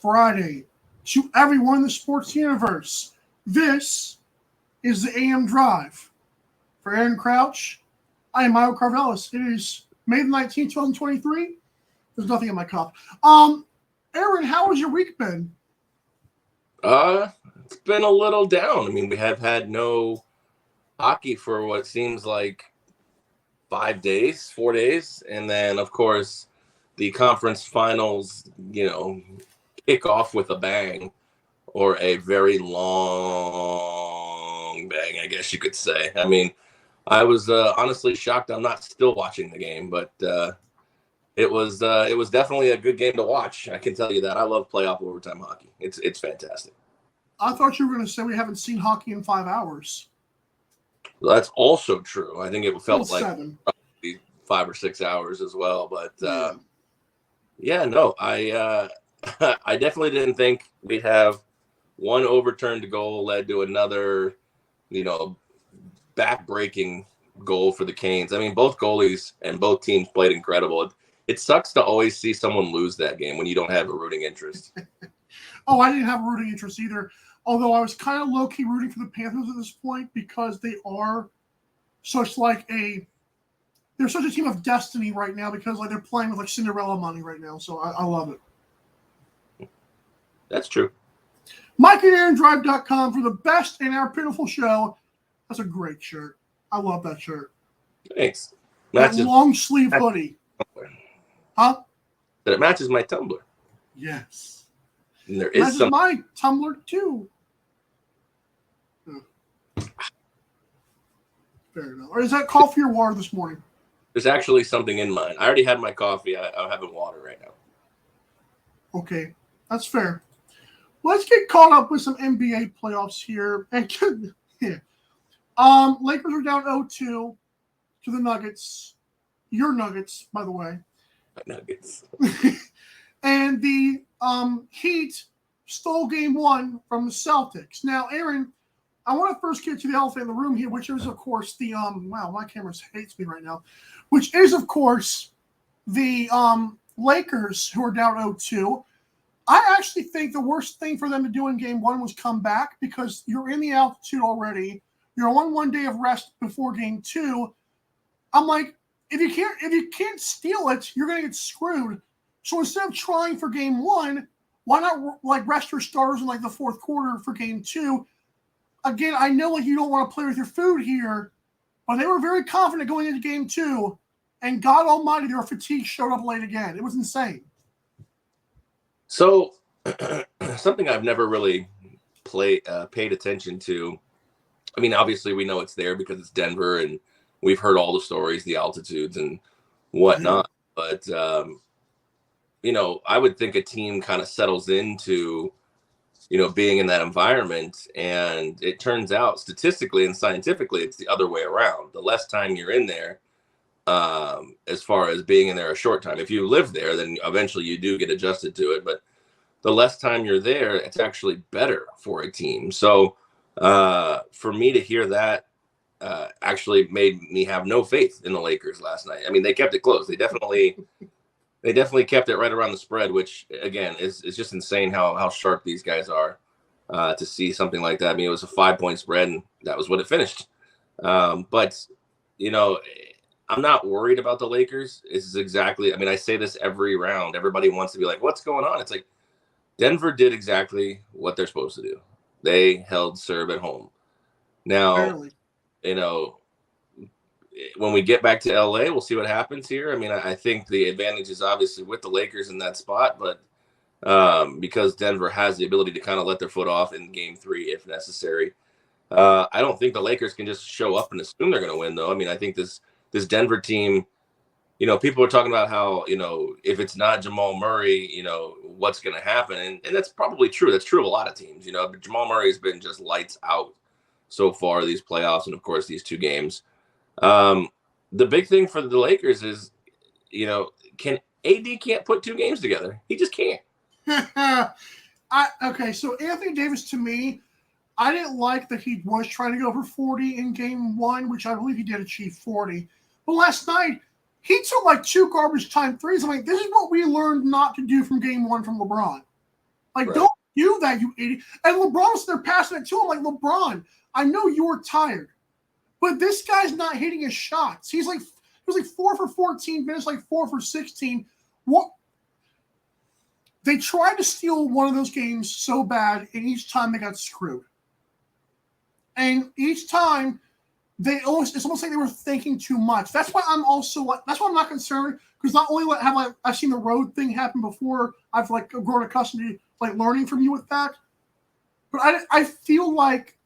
Friday to everyone in the sports universe. This is the AM Drive. For Aaron Crouch, I am Mario Carvelis. It is May the 19th, 2023. There's nothing in my cup. Aaron, how has your week been? It's been a little down. I mean, we have had no hockey for what seems like 4 days. And then, of course, the conference finals, kick off with a bang, or a very long bang, I guess you could say. I mean, I was honestly shocked I'm not still watching the game, but it was definitely a good game to watch. I can tell you that. I love playoff overtime hockey. It's fantastic. I thought you were going to say we haven't seen hockey in 5 hours. Well, that's also true. I think it felt like 7. probably 5 or 6 hours as well. But no, I I definitely didn't think we'd have one overturned goal led to another, back-breaking goal for the Canes. I mean, both goalies and both teams played incredible. It sucks to always see someone lose that game when you don't have a rooting interest. Oh, I didn't have a rooting interest either. Although I was kind of low-key rooting for the Panthers at this point because they are such they're such a team of destiny right now because they're playing with Cinderella money right now. So I love it. That's true. MikeandAaronDrive.com for the best in our pitiful show. That's a great shirt. I love that shirt. Thanks. That long sleeve hoodie. Huh? That it matches my Tumblr. Yes. And there is my Tumblr too. Oh. Fair enough. Or is that coffee or water this morning? There's actually something in mine. I already had my coffee. I'm having water right now. Okay. That's fair. Let's get caught up with some NBA playoffs here. And Lakers are down 0-2 to the Nuggets. Your Nuggets, by the way. My Nuggets. And the Heat stole game 1 from the Celtics. Now, Aaron, I want to first get to the elephant in the room here, which is, of course, the wow, my camera hates me right now. Which is, of course, the Lakers, who are down 0-2. I actually think the worst thing for them to do in game 1 was come back because you're in the altitude already. You're on 1 day of rest before game 2. I'm like, if you can't steal it, you're going to get screwed. So instead of trying for game 1, why not rest your starters in the fourth quarter for game 2? Again, I know you don't want to play with your food here, but they were very confident going into game 2, and God Almighty, their fatigue showed up late again. It was insane. So, something I've never really paid attention to. I mean, obviously we know it's there because it's Denver, and we've heard all the stories, the altitudes and whatnot. But I would think a team kind of settles into, being in that environment, and it turns out statistically and scientifically, it's the other way around. The less time you're in there, as far as being in there a short time. If you live there, then eventually you do get adjusted to it. But the less time you're there, it's actually better for a team. So for me to hear that actually made me have no faith in the Lakers last night. I mean, they kept it close. They definitely kept it right around the spread, which again is just insane how sharp these guys are to see something like that. I mean, it was a 5-point spread, and that was what it finished. But I'm not worried about the Lakers. I say this every round. Everybody wants to be like, what's going on? It's like Denver did exactly what they're supposed to do. They held serve at home. Now, Barely. When we get back to LA, we'll see what happens here. I mean, I think the advantage is obviously with the Lakers in that spot, but because Denver has the ability to kind of let their foot off in game 3 if necessary. I don't think the Lakers can just show up and assume they're going to win, though. I mean, I think this Denver team, people are talking about how, if it's not Jamal Murray, what's going to happen. And that's probably true. That's true of a lot of teams. But Jamal Murray has been just lights out so far, these playoffs, and of course, these 2 games. The big thing for the Lakers is, AD can't put 2 games together. He just can't. Okay, so Anthony Davis, to me, I didn't like that he was trying to go for 40 in game 1, which I believe he did achieve 40. But last night, he took 2 garbage time threes. I'm like, this is what we learned not to do from game 1 from LeBron. Like, Right. don't do that, you idiot. And LeBron's there passing it to him like, LeBron, I know you're tired, but this guy's not hitting his shots. He was like 4 for 14, finished like 4 for 16. What? They tried to steal one of those games so bad, and each time they got screwed. And each time it's almost like they were thinking too much. That's why I'm not concerned, because not only have I've seen the road thing happen before, I've like grown accustomed to like learning from you with that. But I feel like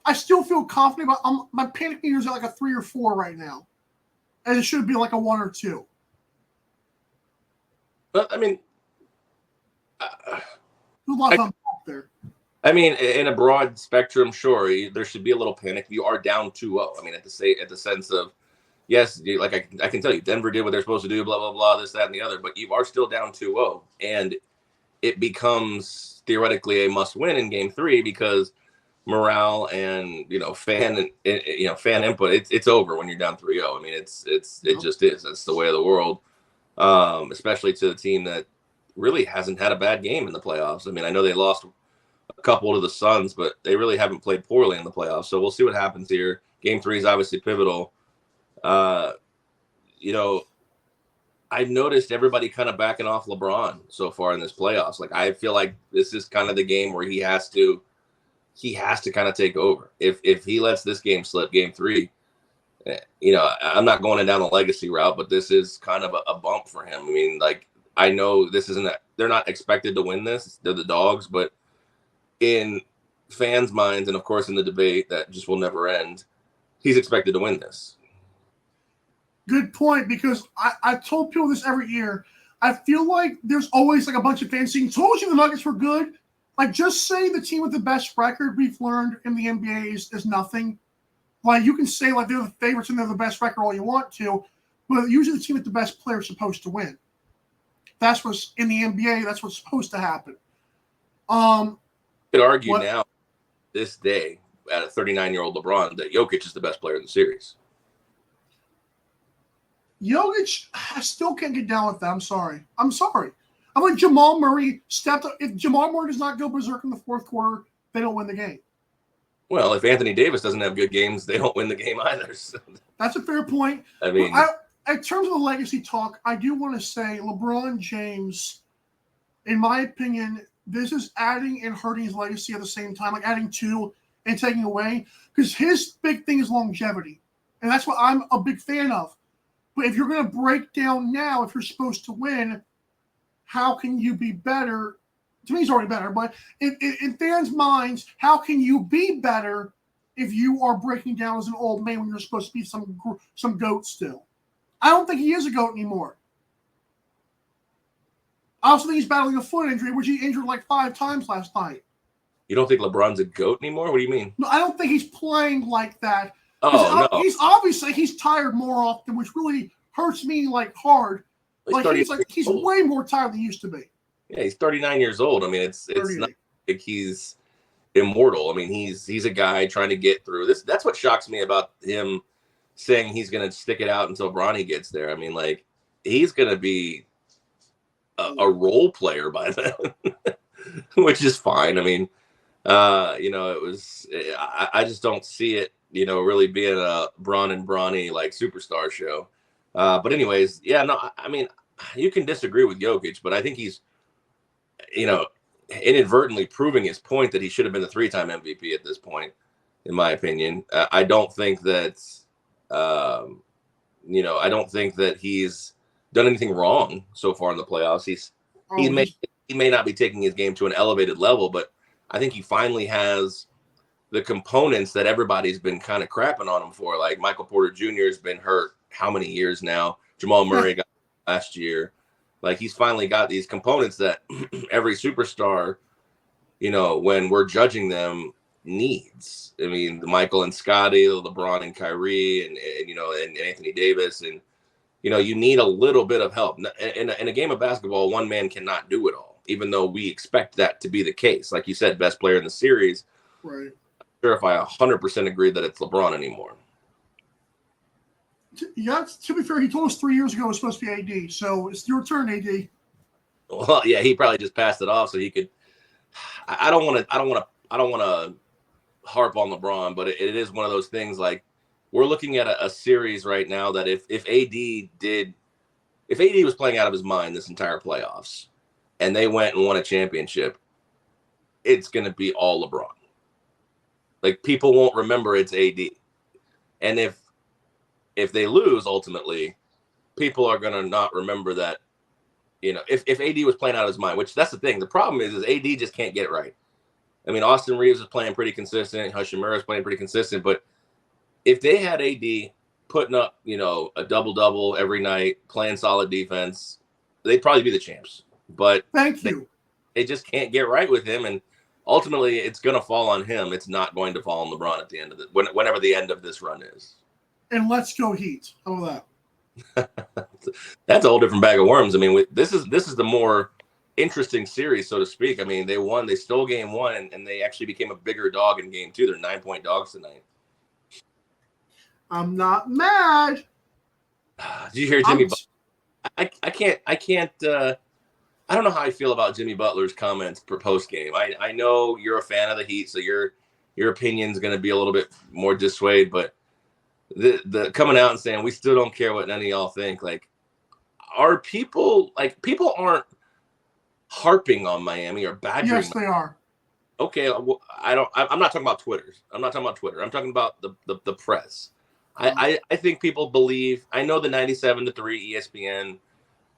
I still feel confident about my panic meter is at like a 3 or 4 right now, and it should be like a 1 or 2. But I mean, There's a lot of unpack there. I mean, in a broad spectrum, sure, there should be a little panic. You are down 2-0. I mean, at the sense of, yes, like I can tell you, Denver did what they're supposed to do, blah, blah, blah, this, that, and the other, but you are still down 2-0. And it becomes theoretically a must-win in Game 3 because morale and, fan input, it's over when you're down 3-0. I mean, it just is. That's the way of the world, especially to the team that really hasn't had a bad game in the playoffs. I mean, I know they lost a couple to the Suns, but they really haven't played poorly in the playoffs. So we'll see what happens here. Game 3 is obviously pivotal. I've noticed everybody kind of backing off LeBron so far in this playoffs. Like, I feel like this is kind of the game where he has to kind of take over. If he lets this game slip, Game 3, I'm not going down the legacy route, but this is kind of a bump for him. I mean, like, I know they're not expected to win this. They're the Dogs, but in fans' minds, and of course in the debate that just will never end, he's expected to win this. Good point, because I told people this every year. I feel like there's always like a bunch of fans saying, told you the Nuggets were good. Like, just saying the team with the best record we've learned in the NBA is nothing. Like, you can say like they're the favorites and they're the best record all you want to, but usually the team with the best player is supposed to win. That's what's in the NBA. That's what's supposed to happen. You could argue now, this day, at a 39-year-old LeBron, that Jokic is the best player in the series. Jokic, I still can't get down with that. I'm sorry. I'm like Jamal Murray stepped up. If Jamal Murray does not go berserk in the fourth quarter, they don't win the game. Well, if Anthony Davis doesn't have good games, they don't win the game either. So. That's a fair point. I mean, in terms of the legacy talk, I do want to say LeBron James, in my opinion, this is adding and hurting his legacy at the same time, like adding to and taking away, because his big thing is longevity. And that's what I'm a big fan of. But if you're going to break down now, if you're supposed to win, how can you be better? To me, he's already better. But in fans' minds, how can you be better if you are breaking down as an old man when you're supposed to be some goat still? I don't think he is a goat anymore. I also think he's battling a foot injury, which he injured like 5 times last night. You don't think LeBron's a goat anymore? What do you mean? No, I don't think he's playing like that. Oh, no. He's tired more often, which really hurts me like hard. He's way more tired than he used to be. Yeah, he's 39 years old. I mean, it's not like he's immortal. I mean, he's a guy trying to get through this. That's what shocks me about him saying he's going to stick it out until Bronny gets there. I mean, like, he's going to be a role player by then, which is fine. I mean, I just don't see it, really being a Bron and Bronny like superstar show. But anyways, yeah, no, I mean, you can disagree with Jokic, but I think he's, inadvertently proving his point that he should have been the 3-time MVP at this point, in my opinion. I don't think that, I don't think that he's done anything wrong so far in the playoffs. He may not be taking his game to an elevated level, but I think he finally has the components that everybody's been kind of crapping on him for. Like, Michael Porter Jr. has been hurt how many years now? Jamal Murray got last year. Like, he's finally got these components that every superstar, when we're judging them, needs. I mean, the Michael and Scotty, LeBron and Kyrie, and Anthony Davis, and you need a little bit of help. In a game of basketball, one man cannot do it all, even though we expect that to be the case. Like you said, best player in the series. Right. I'm sure if I 100% agree that it's LeBron anymore. Yeah, to be fair, he told us 3 years ago it was supposed to be AD. So it's your turn, AD. Well, yeah, he probably just passed it off so he could I don't want to harp on LeBron, but it is one of those things. Like, we're looking at a series right now that if AD was playing out of his mind this entire playoffs, and they went and won a championship, it's going to be all LeBron. Like, people won't remember it's AD, and if they lose ultimately, people are going to not remember that. You know, if AD was playing out of his mind, which that's the thing. The problem is AD just can't get it right. I mean, Austin Reeves is playing pretty consistent. Hashimura is playing pretty consistent. But if they had AD putting up, you know, a double-double every night, playing solid defense, they'd probably be the champs. But Thank you. They just can't get right with him. And ultimately, it's going to fall on him. It's not going to fall on LeBron at the end of whenever the end of this run is. And let's go Heat. How about that? That's a whole different bag of worms. I mean, this is the more interesting series, so to speak. I mean, they won. They stole game one, and they actually became a bigger dog in game two. They're 9-point dogs tonight. I'm not mad. Did you hear Jimmy? I can't. I don't know how I feel about Jimmy Butler's comments per post game. I know you're a fan of the Heat, so your opinion's going to be a little bit more dissuade, but the coming out and saying we still don't care what none of y'all think. Like, are people aren't harping on Miami or badgering? Yes, they are. Okay, well, I'm not talking about Twitter. I'm talking about the press. I think people believe. I know the 97-3 ESPN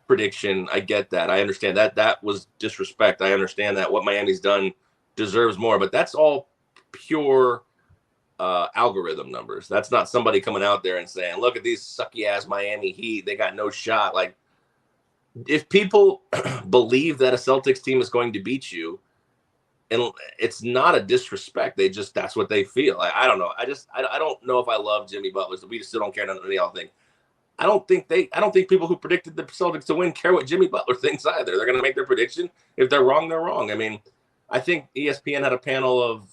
prediction. I get that. I understand that was disrespect. I understand that what Miami's done deserves more, but that's all pure algorithm numbers. That's not somebody coming out there and saying, look at these sucky ass Miami Heat, they got no shot. Like, if people believe that a Celtics team is going to beat you, and it's not a disrespect, that's what they feel. I don't know. I don't know if I love Jimmy Butler. So we just still don't care none of y'all think. I don't think people who predicted the Celtics to win care what Jimmy Butler thinks either. They're going to make their prediction. If they're wrong, they're wrong. I mean, I think ESPN had a panel of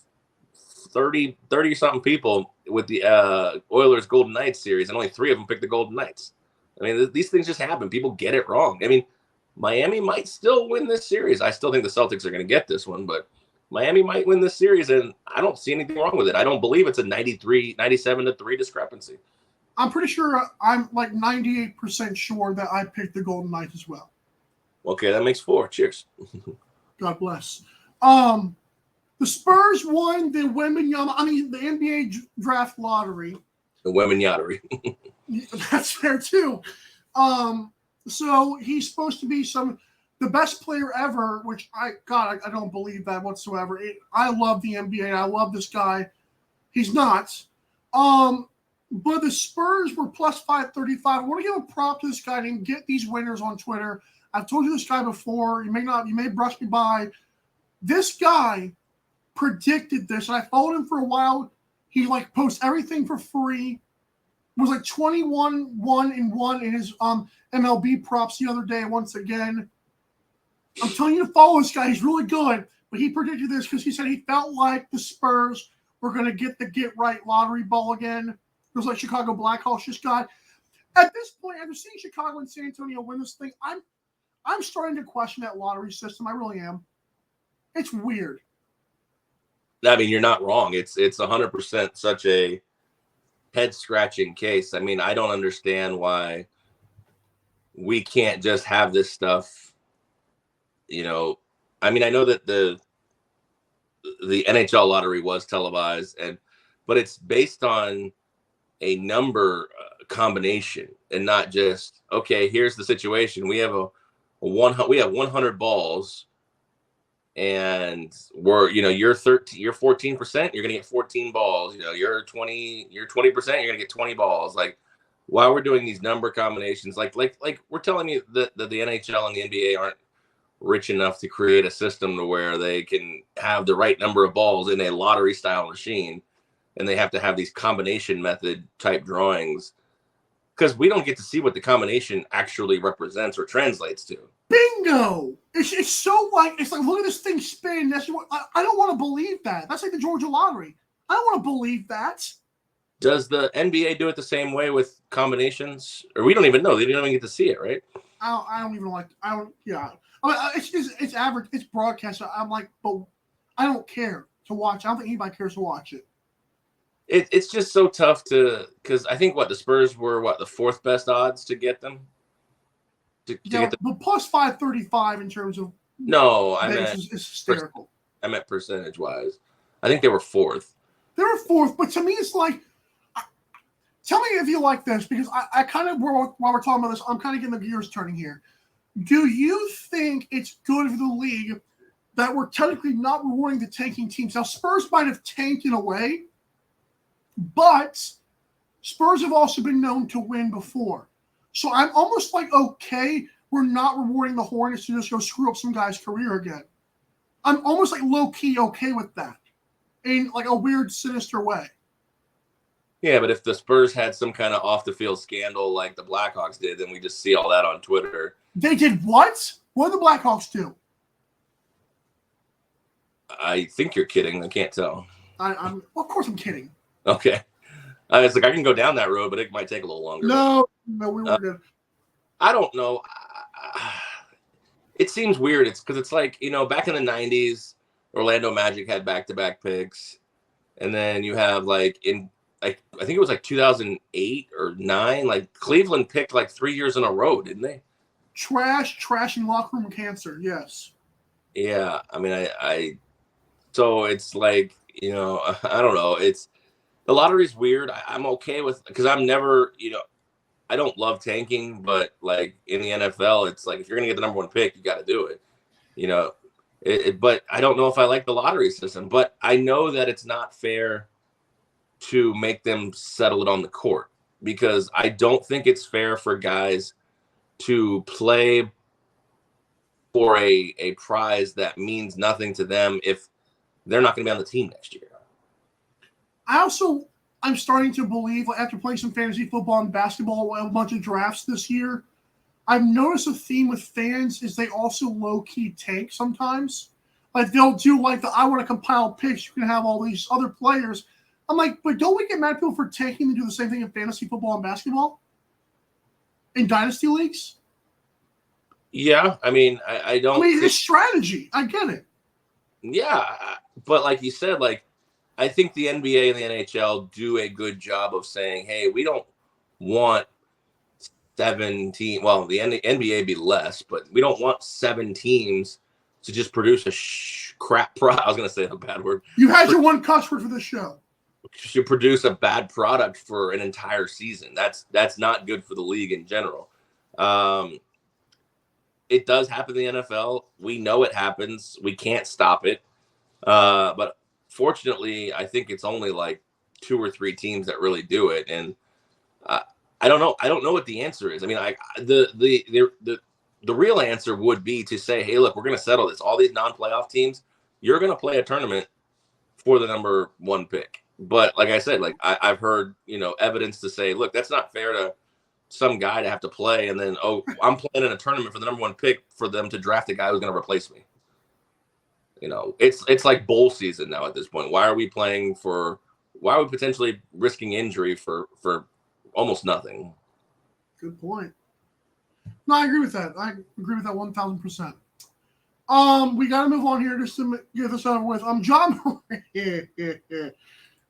30 something people with the Oilers Golden Knights series, and only 3 of them picked the Golden Knights. I mean, these things just happen. People get it wrong. I mean, Miami might still win this series. I still think the Celtics are going to get this one, but Miami might win this series, and I don't see anything wrong with it. I don't believe it's a 97-3 discrepancy. I'm pretty sure, I'm like 98% sure that I picked the Golden Knights as well. Okay, that makes 4. Cheers. God bless. The Spurs won the the NBA draft lottery. The Wembenyottery. That's fair too. So he's supposed to be the best player ever, which I don't believe that whatsoever. I love the NBA. I love this guy. He's not. But the Spurs were plus 535. I want to give a prop to this guy and get these winners on Twitter. I've told you this guy before. You may brush me by. This guy predicted this, and I followed him for a while. He posts everything for free. It was 21-1-1 in his MLB props the other day. Once again, I'm telling you to follow this guy. He's really good. But he predicted this because he said he felt like the Spurs were going to get the get right lottery ball again. It was like Chicago Blackhawks just got. At this point, after seeing Chicago and San Antonio win this thing, I'm starting to question that lottery system. I really am. It's weird. I mean, you're not wrong. It's 100% such a head-scratching case. I mean, I don't understand why we can't just have this stuff. You know, I mean, I know that the NHL lottery was televised, but it's based on a number combination and not just, okay, here's the situation. We have 100 balls, and you're 14%, you're gonna get 14 balls. You're 20%, you're gonna get 20 balls. Like, while we're doing these number combinations, like we're telling you that the NHL and the NBA aren't rich enough to create a system to where they can have the right number of balls in a lottery style machine, and they have to have these combination method type drawings because we don't get to see what the combination actually represents or translates to. Bingo! It's so it's like, look at this thing spin. That's what I don't want to believe that. That's like the Georgia lottery. I don't want to believe that. Does the NBA do it the same way with combinations? Or we don't even know. They don't even get to see it, right? I don't even like. I don't. Yeah. I mean, it's average. It's broadcast. I'm like, but I don't care to watch. I don't think anybody cares to watch it. It's just so tough because I think the Spurs were the fourth best odds to get them. To get them. But plus 535 in terms of no, I Vegas meant is hysterical. I meant percentage wise. I think they were fourth. They were fourth, but to me, it's like, tell me if you like this, because I kind of, while we're talking about this, I'm kind of getting the gears turning here. Do you think it's good for the league that we're technically not rewarding the tanking teams? Now, Spurs might have tanked in a way, but Spurs have also been known to win before. So I'm almost like, okay, we're not rewarding the Hornets to just go screw up some guy's career again. I'm almost like low-key okay with that in like a weird, sinister way. Yeah, but if the Spurs had some kind of off-the-field scandal like the Blackhawks did, then we just see all that on Twitter. They did what? What did the Blackhawks do? I think you're kidding. I can't tell. Of course I'm kidding. Okay. It's like I can go down that road, but it might take a little longer. No, we were good. I don't know. It seems weird. It's because it's like, back in the 90s, Orlando Magic had back-to-back picks. And then you have I think it was 2008 or 9, Cleveland picked 3 years in a row, didn't they? Trash and locker room cancer, yes. Yeah, I mean, so it's I don't know. The lottery's weird. I'm okay with, because I'm never, I don't love tanking, but in the NFL, it's if you're gonna get the number one pick, you got to do it. But I don't know if I like the lottery system. But I know that it's not fair to make them settle it on the court, because I don't think it's fair for guys to play for a prize that means nothing to them if they're not going to be on the team next year. I'm starting to believe, after playing some fantasy football and basketball, a bunch of drafts this year, I've noticed a theme with fans is they also low-key tank sometimes. They'll do I want to compile picks. You can have all these other players. I'm like, but don't we get mad at people for tanking and do the same thing in fantasy football and basketball? In dynasty leagues? Yeah, I mean, I don't. I mean, it's strategy. I get it. Yeah, but like you said, I think the NBA and the NHL do a good job of saying, hey, we don't want 17. Well, the NBA be less, but we don't want 7 teams to just produce a crap product. I was going to say a bad word. You had your one cuss word for the show. To produce a bad product for an entire season. That's not good for the league in general. It does happen in the NFL. We know it happens. We can't stop it. But fortunately, I think it's only 2 or 3 teams that really do it. And I don't know. I don't know what the answer is. I mean, the real answer would be to say, hey, look, we're going to settle this. All these non-playoff teams, you're going to play a tournament for the number 1 pick. But like I said, I've heard, evidence to say, look, that's not fair to some guy to have to play. And then, I'm playing in a tournament for the number 1 pick for them to draft a guy who's going to replace me. It's like bowl season now at this point. Why are we potentially risking injury for almost nothing? Good point. No, I agree with that. I agree with that 1,000%. We got to move on here just to get this over with.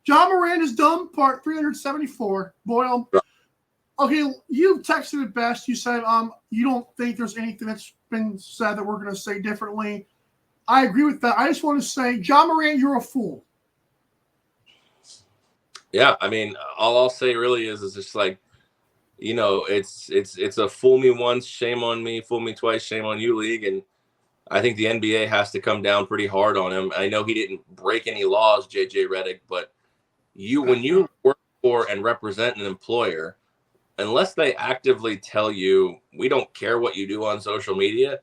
John Morant is done, part 374. Boyle. Okay, you texted it best. You said you don't think there's anything that's been said that we're going to say differently. I agree with that. I just want to say, John Morant, you're a fool. Yeah, I mean, all I'll say really is just it's a fool me once, shame on me, fool me twice, shame on you league. And I think the NBA has to come down pretty hard on him. I know he didn't break any laws, JJ Redick, but when you work for and represent an employer, unless they actively tell you, we don't care what you do on social media,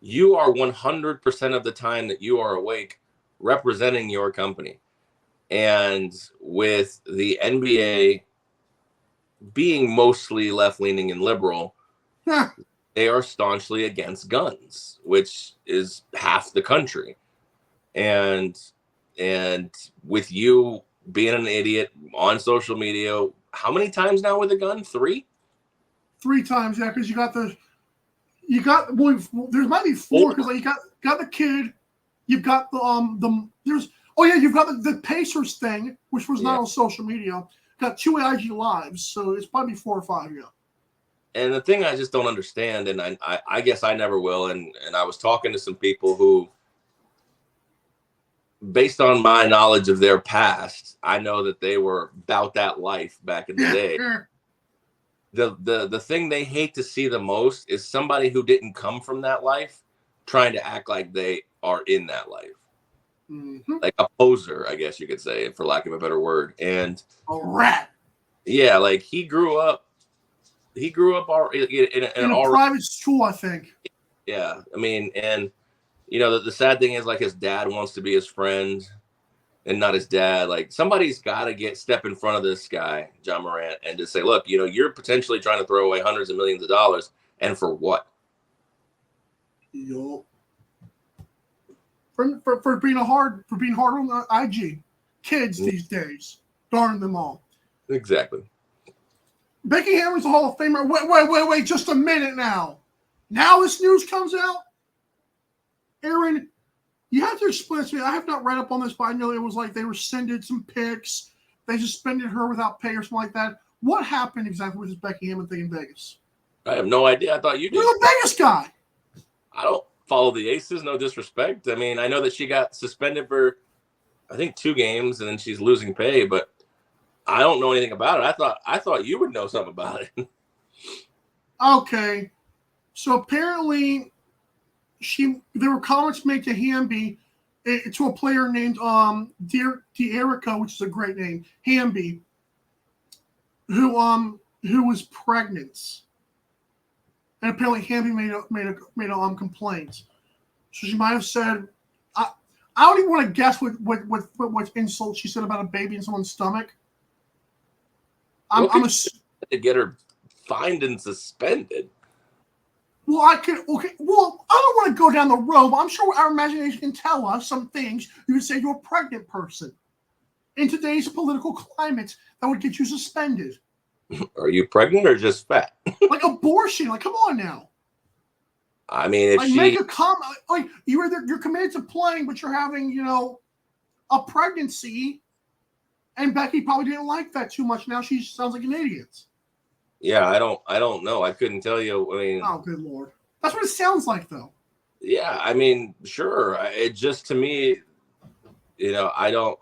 you are 100% of the time that you are awake representing your company. And with the NBA being mostly left-leaning and liberal, they are staunchly against guns, which is half the country. And with you being an idiot on social media, how many times now with a gun? 3? 3 times, yeah, because there might be 4 because you got the kid, You've got you've got the Pacers thing, which was not on social media. Got 2 IG lives, so it's probably 4 or 5. Yeah. And the thing I just don't understand, and I guess I never will, and I was talking to some people who, based on my knowledge of their past, I know that they were about that life back in the day. The thing they hate to see the most is somebody who didn't come from that life trying to act like they are in that life. Mm-hmm. Like a poser, I guess you could say, for lack of a better word. And a rat. Yeah, like he grew up in a private school, I think. Yeah, I mean, and the sad thing is, like, his dad wants to be his friend and not his dad. Like, somebody's got to step in front of this guy, John Morant, and just say, look, you're potentially trying to throw away hundreds of millions of dollars, and for what? Yup. For being hard on IG. Kids these days. Darn them all. Exactly. Becky Hammon's a Hall of Famer. Wait, just a minute now. Now this news comes out? Aaron, you have to explain to me. I have not read up on this, but I know it was like they rescinded some picks. They suspended her without pay or something like that. What happened exactly with this Becky Hammon thing in Vegas? I have no idea. I thought you did. You're the Vegas guy. I don't follow the Aces, no disrespect. I mean, I know that she got suspended for, I think, 2 games, and then she's losing pay, but I don't know anything about it. I thought you would know something about it. Okay. So apparently there were comments made to Hamby, to a player named D'Erica, which is a great name, Hamby, who was pregnant. And apparently Hamby made a complaint. So she might have said, I don't even want to guess what insult she said about a baby in someone's stomach. I'm to get her fined and suspended. Well, I don't want to go down the road, but I'm sure our imagination can tell us some things. You would say you're a pregnant person. In today's political climate, that would get you suspended. Are you pregnant or just fat? Like abortion. Like, come on now. I mean, if make a comment. Like, you're committed to playing, but you're having, a pregnancy. And Becky probably didn't like that too much. Now she sounds like an idiot. Yeah, I don't know. I couldn't tell you. I mean, oh, good Lord. That's what it sounds like, though. Yeah, I mean, sure. It just, to me, I don't.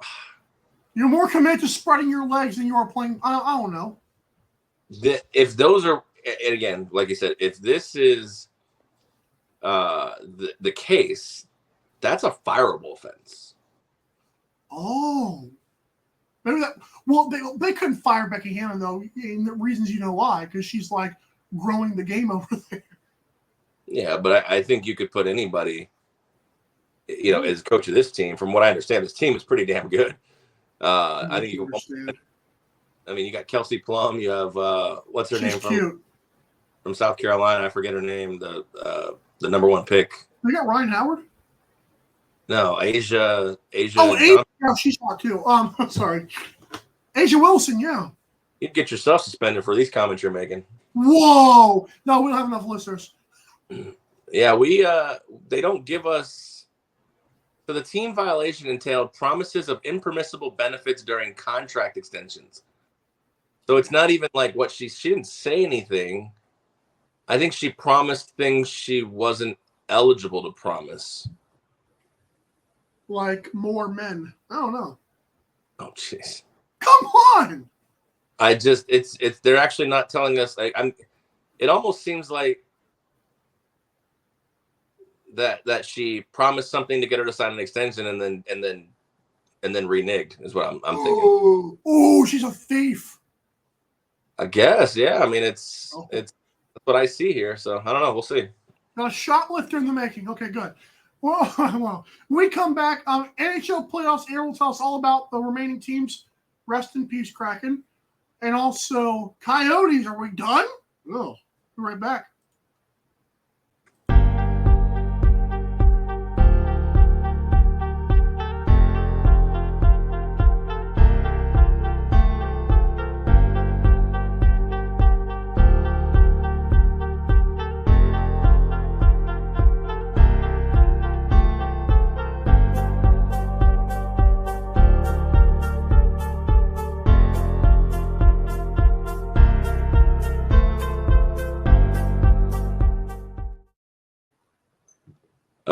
You're more committed to spreading your legs than you are playing. I don't know. If those are, and again, like you said, if this is the case, that's a fireable offense. Oh. Maybe that. Well, they couldn't fire Becky Hammon, though, in the reasons you know why, because she's like growing the game over there. Yeah, but I think you could put anybody, as coach of this team. From what I understand, this team is pretty damn good. I think you got Kelsey Plum. You have what's her name from South Carolina? I forget her name. The number 1 pick. They got Ryan Howard. No, Asia. Oh, Asia. Yeah, she's hot too. Sorry, Asia Wilson. Yeah. You'd get yourself suspended for these comments you're making. Whoa! No, we don't have enough listeners. Yeah, they don't give us. So the team violation entailed promises of impermissible benefits during contract extensions. So it's not even like what she didn't say anything. I think she promised things she wasn't eligible to promise. Like more men. I don't know. Oh, jeez. Come on. They're actually not telling us. It almost seems like that she promised something to get her to sign an extension and then reneged is what I'm thinking. Oh, she's a thief. I guess, yeah. I mean, it's that's what I see here. So I don't know. We'll see. Got a shoplifter in the making. Okay, good. Well, we come back. NHL Playoffs. Aaron will tell us all about the remaining teams. Rest in peace, Kraken. And also, Coyotes. Are we done? Oh, be right back.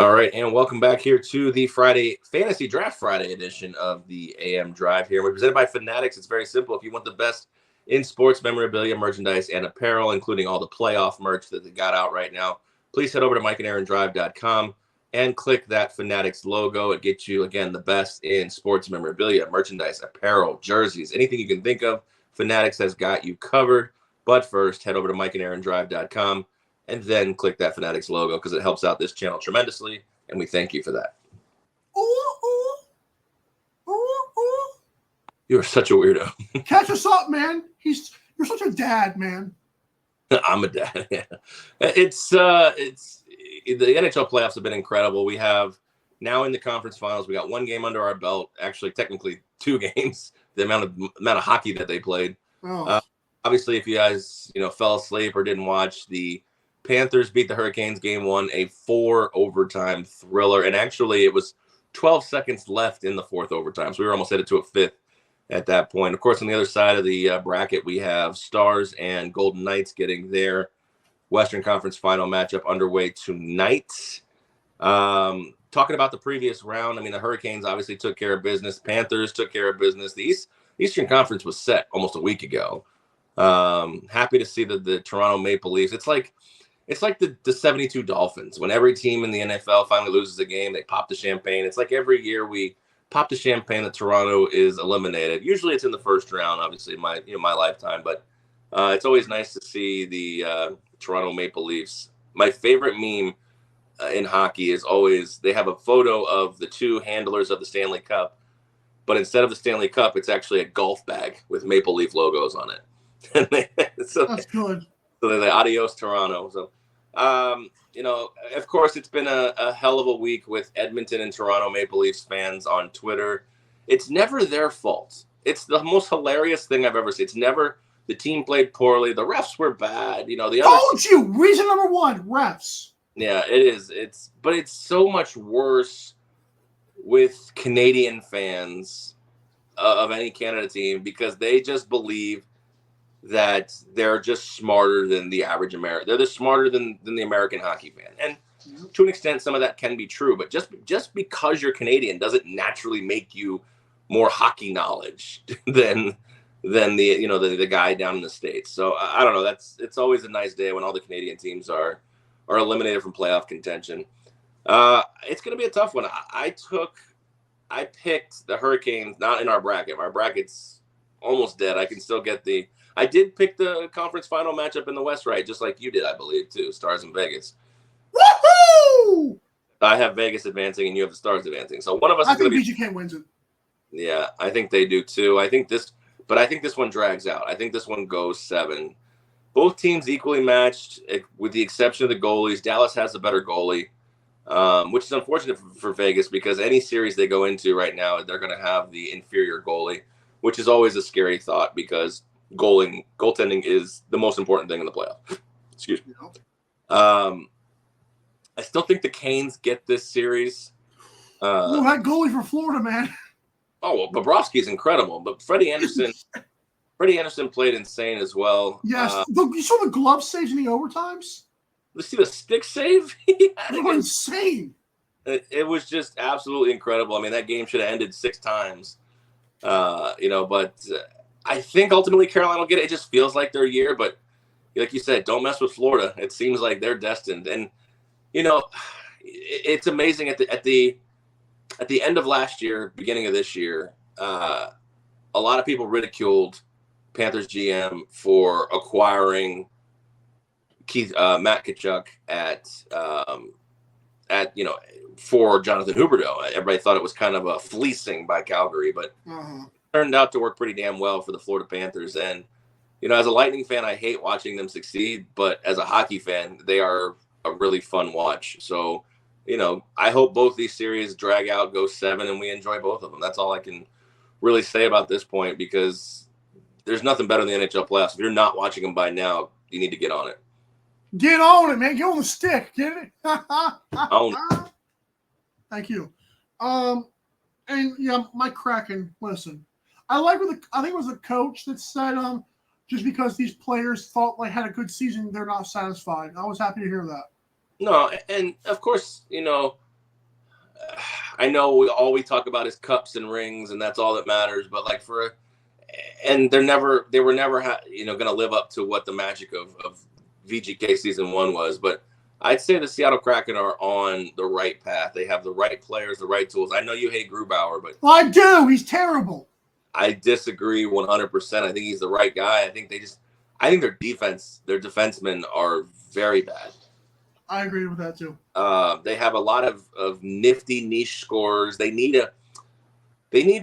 All right, and welcome back here to the Friday Fantasy Draft Friday edition of the AM Drive here. We're presented by Fanatics. It's very simple. If you want the best in sports memorabilia, merchandise, and apparel, including all the playoff merch that they got out right now, please head over to mikeandaarondrive.com and click that Fanatics logo. It gets you, again, the best in sports memorabilia, merchandise, apparel, jerseys, anything you can think of. Fanatics has got you covered. But first, head over to mikeandaarondrive.com and then click that Fanatics logo because it helps out this channel tremendously, and we thank you for that. You're such a weirdo. Catch us up, man. You're such a dad, man. I'm a dad. Yeah. It's the NHL playoffs have been incredible. We have now in the conference finals, we got one game under our belt. Actually, technically 2 games. The amount of hockey that they played. Oh. Obviously, if you guys fell asleep or didn't watch, the Panthers beat the Hurricanes game 1, a 4 overtime thriller, and actually it was 12 seconds left in the 4th overtime, so we were almost headed to a 5th at that point. Of course, on the other side of the bracket, we have Stars and Golden Knights getting their Western Conference final matchup underway tonight. Talking about the previous round, I mean, the Hurricanes obviously took care of business. Panthers took care of business. The Eastern Conference was set almost a week ago. Happy to see that the Toronto Maple Leafs, it's like the 72 Dolphins. When every team in the NFL finally loses a game, they pop the champagne. It's like every year we pop the champagne that Toronto is eliminated. Usually it's in the first round, obviously in my lifetime, but it's always nice to see the Toronto Maple Leafs. My favorite meme in hockey is always they have a photo of the 2 handlers of the Stanley Cup, but instead of the Stanley Cup, it's actually a golf bag with Maple Leaf logos on it. That's good. So they're the adios Toronto. So, of course, it's been a hell of a week with Edmonton and Toronto Maple Leafs fans on Twitter. It's never their fault. It's the most hilarious thing I've ever seen. It's never the team played poorly. The refs were bad. Told you. Reason number 1, refs. Yeah, it is. But it's so much worse with Canadian fans of any Canada team because they just believe that they're just smarter than the average American. They're just smarter than the American hockey fan. And to an extent, some of that can be true. But just because you're Canadian doesn't naturally make you more hockey knowledge than the guy down in the States. So I don't know. It's always a nice day when all the Canadian teams are eliminated from playoff contention. It's going to be a tough one. I picked the Hurricanes, not in our bracket. Our bracket's almost dead. I did pick the conference final matchup in the West, right? Just like you did, I believe, too. Stars and Vegas. Woohoo! I have Vegas advancing and you have the Stars advancing. So one of us I is going to be. BGK wins it. Yeah, I think they do too. I think this one drags out. I think this one goes 7. Both teams equally matched, with the exception of the goalies. Dallas has a better goalie, which is unfortunate for Vegas because any series they go into right now, they're going to have the inferior goalie, which is always a scary thought because goaltending is the most important thing in the playoff. Excuse me. I still think the Canes get this series. That goalie for Florida, man. Oh, well, Bobrovsky's incredible, but Freddie Anderson played insane as well. Yes. You saw the glove saves in the overtimes? You see the stick save? They were insane. It was just absolutely incredible. I mean, that game should have ended 6 times. But I think ultimately Carolina will get it. It just feels like their year, but like you said, don't mess with Florida. It seems like they're destined. And it's amazing at the end of last year, beginning of this year, a lot of people ridiculed Panthers GM for acquiring Matt Tkachuk for Jonathan Huberdeau. Everybody thought it was kind of a fleecing by Calgary, but turned out to work pretty damn well for the Florida Panthers. And, as a Lightning fan, I hate watching them succeed, but as a hockey fan, they are a really fun watch. So, I hope both these series drag out, go 7, and we enjoy both of them. That's all I can really say about this point because there's nothing better than the NHL playoffs. If you're not watching them by now, you need to get on it. Get on it, man. Get on the stick. Get it? Thank you. And yeah, Mike Kraken, listen. I think it was a coach that said just because these players thought they had a good season, they're not satisfied. I was happy to hear that. No, and of course, I know we talk about is cups and rings, and that's all that matters. But like and they were never going to live up to what the magic of VGK season 1 was. But I'd say the Seattle Kraken are on the right path. They have the right players, the right tools. I know you hate Grubauer, but I do. He's terrible. I disagree 100%. I think he's the right guy. I think their defensemen are very bad. I agree with that too. They have a lot of nifty niche scorers. They need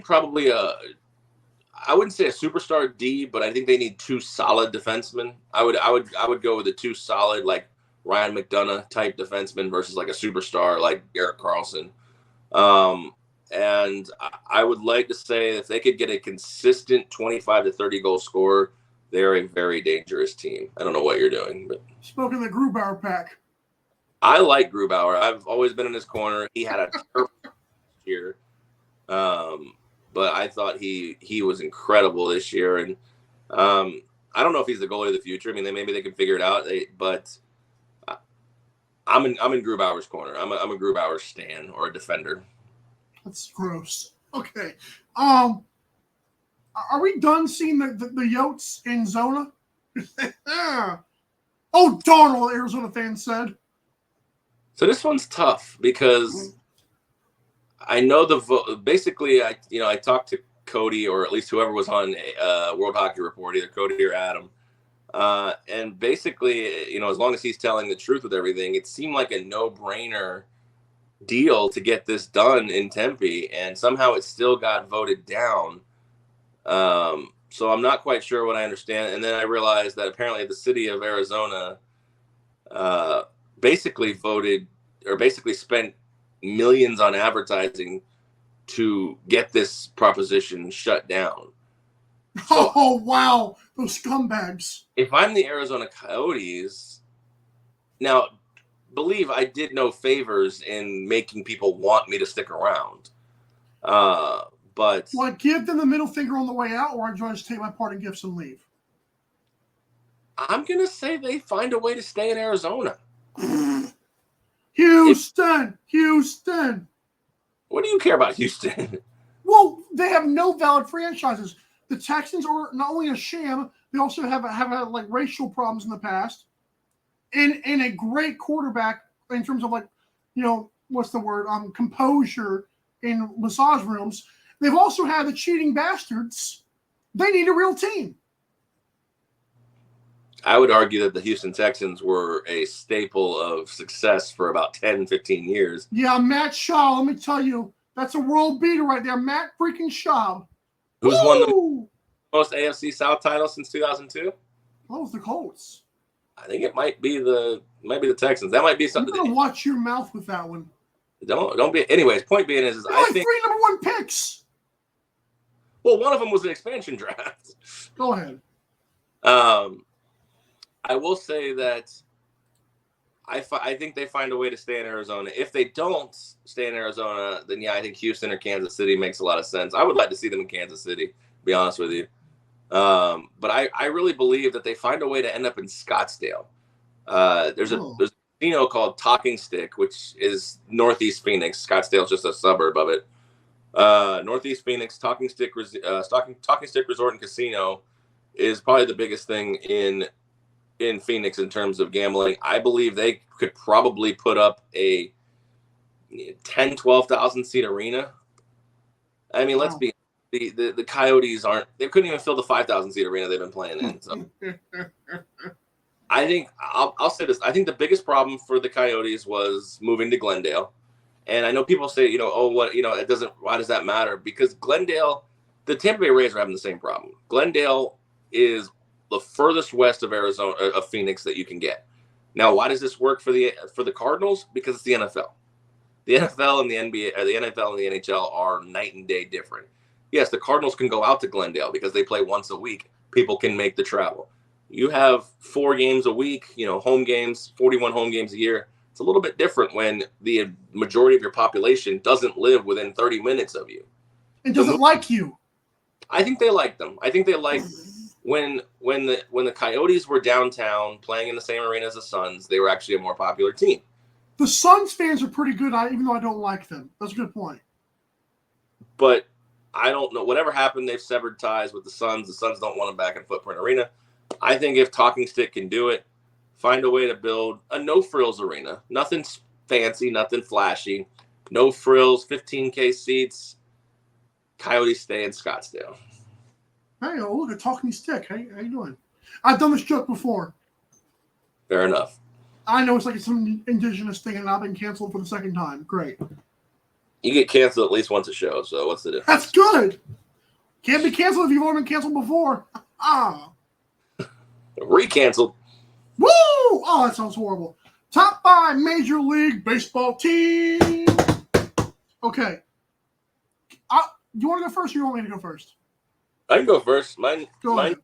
probably I wouldn't say a superstar D, but I think they need 2 solid defensemen. I would go with the 2 solid, like Ryan McDonough type defenseman versus like a superstar like Erik Karlsson. And I would like to say if they could get a consistent 25 to 30 goal scorer, they're a very dangerous team. I don't know what you're doing, but spoken the Grubauer pack. I like Grubauer. I've always been in his corner. He had a terrible year. But I thought he was incredible this year. And I don't know if he's the goalie of the future. I mean, maybe they can figure it out. But I'm in Grubauer's corner. I'm a Grubauer stan or a defender. That's gross. Okay. Are we done seeing the Yotes in Zona? Oh, darn! All the Arizona fans said. So this one's tough because I know the vote. Basically, I talked to Cody, or at least whoever was on World Hockey Report, either Cody or Adam, and basically, as long as he's telling the truth with everything, it seemed like a no-brainer deal to get this done in Tempe, and somehow it still got voted down. So I'm not quite sure what I understand. And then I realized that apparently the city of Arizona basically spent millions on advertising to get this proposition shut down. So, oh, wow. Those scumbags. If I'm the Arizona Coyotes, now, believe I did no favors in making people want me to stick around. But I give them the middle finger on the way out, or I just take my parting gifts and leave? I'm going to say they find a way to stay in Arizona. Houston! What do you care about Houston? Well, they have no valid franchises. The Texans are not only a sham, they also have had like racial problems in the past, and a great quarterback in terms of what's the word? Composure in massage rooms. They've also had the cheating bastards. They need a real team. I would argue that the Houston Texans were a staple of success for about 10, 15 years. Yeah, Matt Schaub, let me tell you, that's a world beater right there. Matt freaking Schaub. Who's won the most AFC South titles since 2002? Oh, it's the Colts. I think it might be the Texans. That might be something. You gotta watch your mouth with that one. Don't be. Anyways, point being is I think 3 number 1 picks. Well, one of them was an expansion draft. Go ahead. I will say that I think they find a way to stay in Arizona. If they don't stay in Arizona, then yeah, I think Houston or Kansas City makes a lot of sense. I would like to see them in Kansas City, to be honest with you. But I really believe that they find a way to end up in Scottsdale. There's a casino called Talking Stick, which is Northeast Phoenix. Scottsdale's just a suburb of it. Northeast Phoenix, Talking Stick Resort and Casino is probably the biggest thing in Phoenix in terms of gambling. I believe they could probably put up a 12,000 seat arena. I mean, let's be the Coyotes they couldn't even fill the 5,000 seat arena they've been playing in. So I think I'll say this. I think the biggest problem for the Coyotes was moving to Glendale. And I know people say, why does that matter? Because Glendale, the Tampa Bay Rays are having the same problem. Glendale is the furthest west of Arizona, of Phoenix that you can get. Now, why does this work for the Cardinals? Because it's the NFL. The NFL and the NBA, or the NFL and the NHL are night and day different. Yes, the Cardinals can go out to Glendale because they play once a week. People can make the travel. You have 4 games a week, home games, 41 home games a year. It's a little bit different when the majority of your population doesn't live within 30 minutes of you. And doesn't like you. I think they like them. I think they like when the Coyotes were downtown playing in the same arena as the Suns, they were actually a more popular team. The Suns fans are pretty good, even though I don't like them. That's a good point. But I don't know. Whatever happened, they've severed ties with the Suns. The Suns don't want them back in Footprint Arena. I think if Talking Stick can do it, find a way to build a no-frills arena. Nothing fancy, nothing flashy. No frills, 15K seats. Coyotes stay in Scottsdale. Hey, look at Talking Stick. How you doing? I've done this joke before. Fair enough. I know it's like some indigenous thing, and I've been canceled for the second time. Great. You get canceled at least once a show, so what's the difference? That's good. Can't be canceled if you've already been canceled before. Re-canceled. Woo! Oh, that sounds horrible. Top 5 Major League Baseball team. Okay. You want to go first, or you want me to go first? I can go first. Mine. Ahead.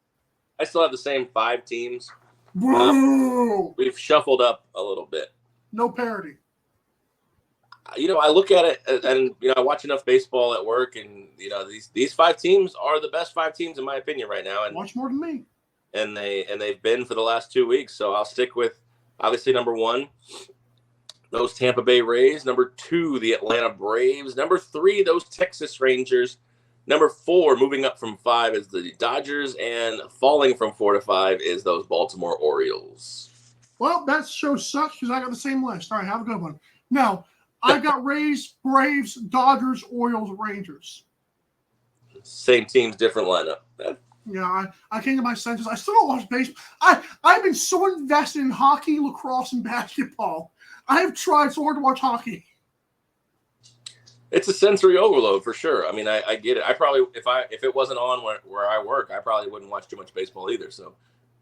I still have the same 5 teams. Whoa! We've shuffled up a little bit. No parity. I look at it and I watch enough baseball at work, and these 5 teams are the best 5 teams in my opinion right now. And watch more than me. And they've been for the last 2 weeks. So I'll stick with obviously number 1, those Tampa Bay Rays. Number 2, the Atlanta Braves. Number 3, those Texas Rangers. Number 4, moving up from 5, is the Dodgers, and falling from 4 to 5 is those Baltimore Orioles. Well, that show sucks because I got the same list. All right, have a good one. Now, I got Rays, Braves, Dodgers, Orioles, Rangers. Same teams, different lineup. Yeah, I came to my senses. I still don't watch baseball. I've been so invested in hockey, lacrosse, and basketball. I have tried so hard to watch hockey. It's a sensory overload for sure. I mean, I get it. I probably, if it wasn't on where I work, I probably wouldn't watch too much baseball either. So,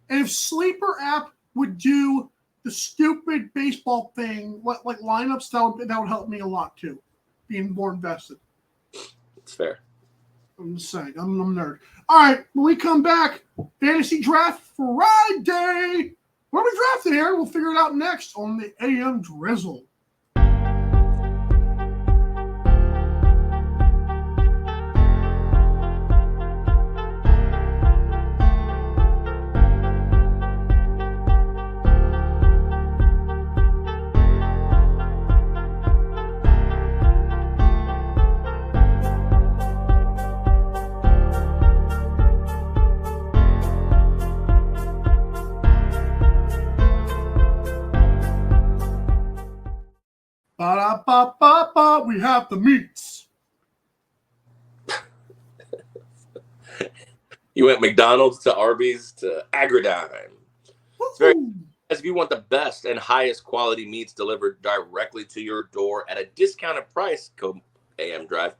and if Sleeper app would do the stupid baseball thing, like lineups, that would help me a lot too, being more invested. It's fair. I'm just saying, I'm a nerd. All right, when we come back, Fantasy Draft Friday. What are we drafting here? We'll figure it out next on the AM Drizzle. Ba-da-ba-ba-ba, we have the meats. You went McDonald's to Arby's to Agridime. If you want the best and highest quality meats delivered directly to your door at a discounted price, code AM Drive,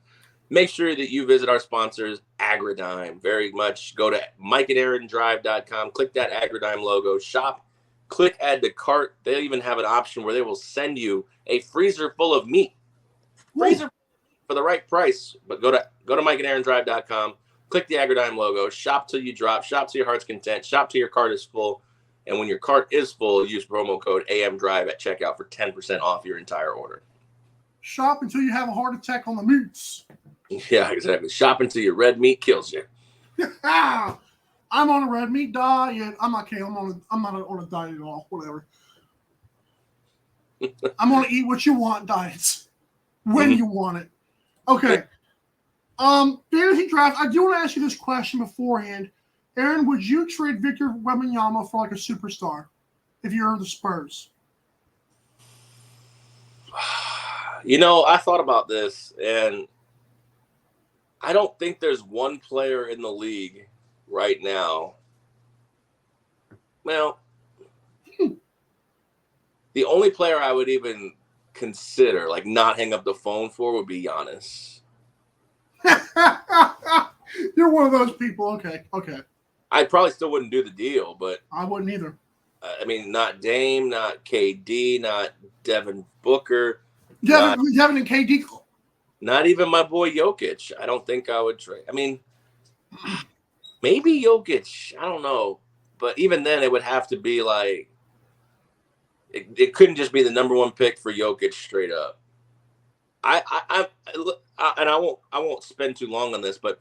make sure that you visit our sponsors, Agridime. Very much. Go to mikeandaarondrive.com, click that Agridime logo, shop, click add to cart. They even have an option where they will send you a freezer full of meat. Freezer for the right price. But go to mikeandaarondrive.com, click the Agridime logo, shop till you drop, shop till your heart's content, shop till your cart is full. And when your cart is full, use promo code AMDrive at checkout for 10% off your entire order. Shop until you have a heart attack on the meats. Yeah, exactly. Shop until your red meat kills you. I'm on a red meat diet. I'm not kidding. I'm not on a diet at all. Whatever. I'm on to eat what you want diets. When you want it. Okay. Fantasy draft. I do want to ask you this question beforehand. Aaron, would you trade Victor Wembanyama for like a superstar if you're the Spurs? I thought about this, and I don't think there's one player in the league right now. Well, the only player I would even consider, like not hang up the phone for, would be Giannis. You're one of those people. Okay. I probably still wouldn't do the deal, but I wouldn't either. I mean, not Dame, not KD, not Devin Booker. Devin and KD. Not even my boy Jokic. I don't think I would trade. I mean, maybe Jokic. I don't know. But even then, it would have to be like it couldn't just be the number 1 pick for Jokic straight up. I won't spend too long on this, but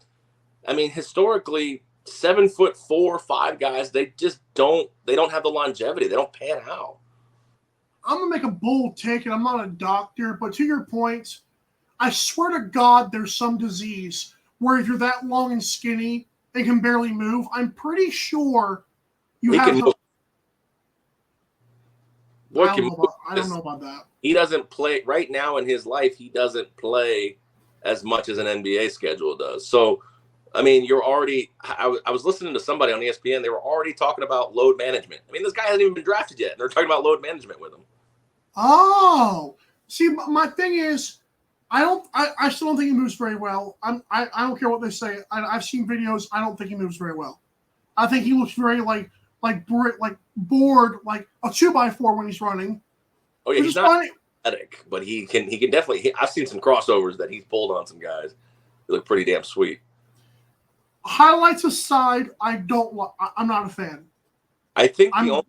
I mean, historically, 7'4", 5 guys, they don't have the longevity. They don't pan out. I'm going to make a bold take, and I'm not a doctor, but to your point, I swear to God there's some disease where if you're that long and skinny and can barely move, I'm pretty sure you He have can the... move. Boy I can don't know move. about, I don't know about that. He doesn't play right now in his life. He doesn't play as much as an NBA schedule does. So, I mean, you're already. I was listening to somebody on ESPN. They were already talking about load management. I mean, this guy hasn't even been drafted yet, and they're talking about load management with him. Oh, see, my thing is, I still don't think he moves very well. I don't care what they say. I've seen videos. I don't think he moves very well. I think he looks very like bored, like a 2x4 when he's running. Oh yeah, he's not athletic, but he can definitely. I've seen some crossovers that he's pulled on some guys. They look pretty damn sweet. Highlights aside, I'm not a fan. I think the only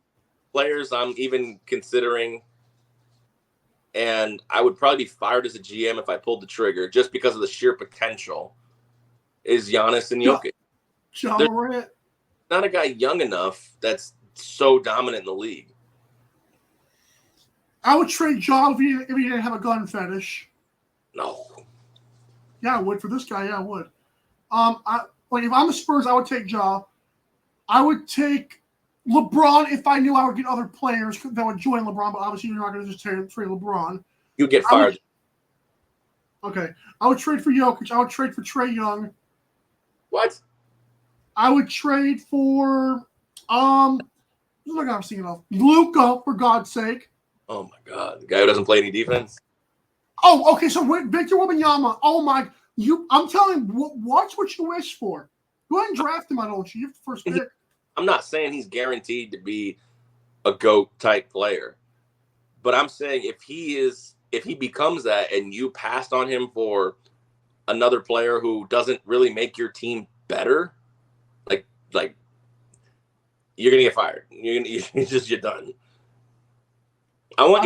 players I'm even considering, and I would probably be fired as a GM if I pulled the trigger just because of the sheer potential, is Giannis and Jokic. Morant. Not a guy young enough that's so dominant in the league. I would trade Ja if he didn't have a gun fetish. No. Yeah, I would for this guy. Yeah, I would. If I'm the Spurs, I would take Ja. I would take LeBron if I knew I would get other players that would join LeBron, but obviously you're not going to just trade LeBron. You get fired. Okay. I would trade for Jokic. I would trade for Trae Young. What? I would trade for who's the guy I was thinking of? Luka, for God's sake. Oh my God, the guy who doesn't play any defense. Oh, okay. So Victor Wembanyama. Oh my, I'm telling you, watch what you wish for. Go ahead and draft him. I don't you. You have the first pick. I'm not saying he's guaranteed to be a GOAT type player, but I'm saying if he becomes that, and you passed on him for another player who doesn't really make your team better, like you're gonna get fired. You're done. I want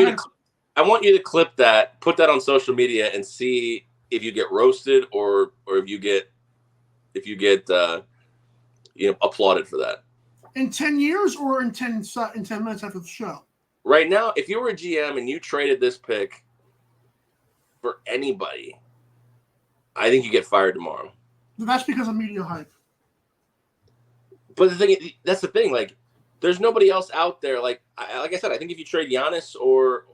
you to clip that, put that on social media, and see if you get roasted or if you get applauded for that. In 10 years or in 10 minutes after the show? Right now, if you were a GM and you traded this pick for anybody, I think you get fired tomorrow. That's because of media hype. But that's the thing. Like, there's nobody else out there. Like I said, I think if you trade Giannis or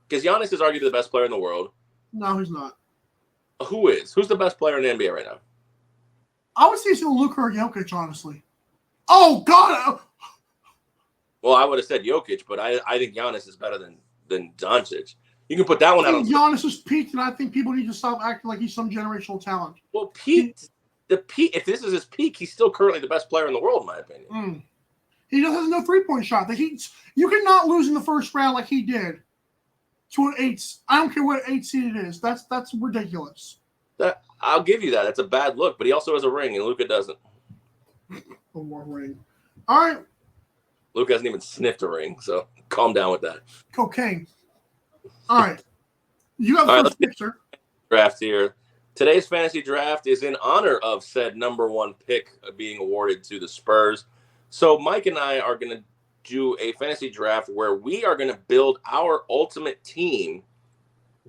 because Giannis is arguably the best player in the world. No, he's not. Who is? Who's the best player in the NBA right now? I would say it's Luka or Jokic, honestly. Oh God! Well, I would have said Jokic, but I think Giannis is better than Doncic. You can put that one out. Giannis has peaked, and I think people need to stop acting like he's some generational talent. Well, the peak. If this is his peak, he's still currently the best player in the world, in my opinion. He just has no 3-point shot. You cannot lose in the first round like he did to an 8. I don't care what 8 seed it is. That's ridiculous. I'll give you that. That's a bad look, but he also has a ring, and Luka doesn't. One more ring. All right. Luka hasn't even sniffed a ring, so calm down with that. Cocaine. All right. You have the first picture. Draft here. Today's fantasy draft is in honor of said number 1 pick being awarded to the Spurs. So Mike and I are going to do a fantasy draft where we are going to build our ultimate team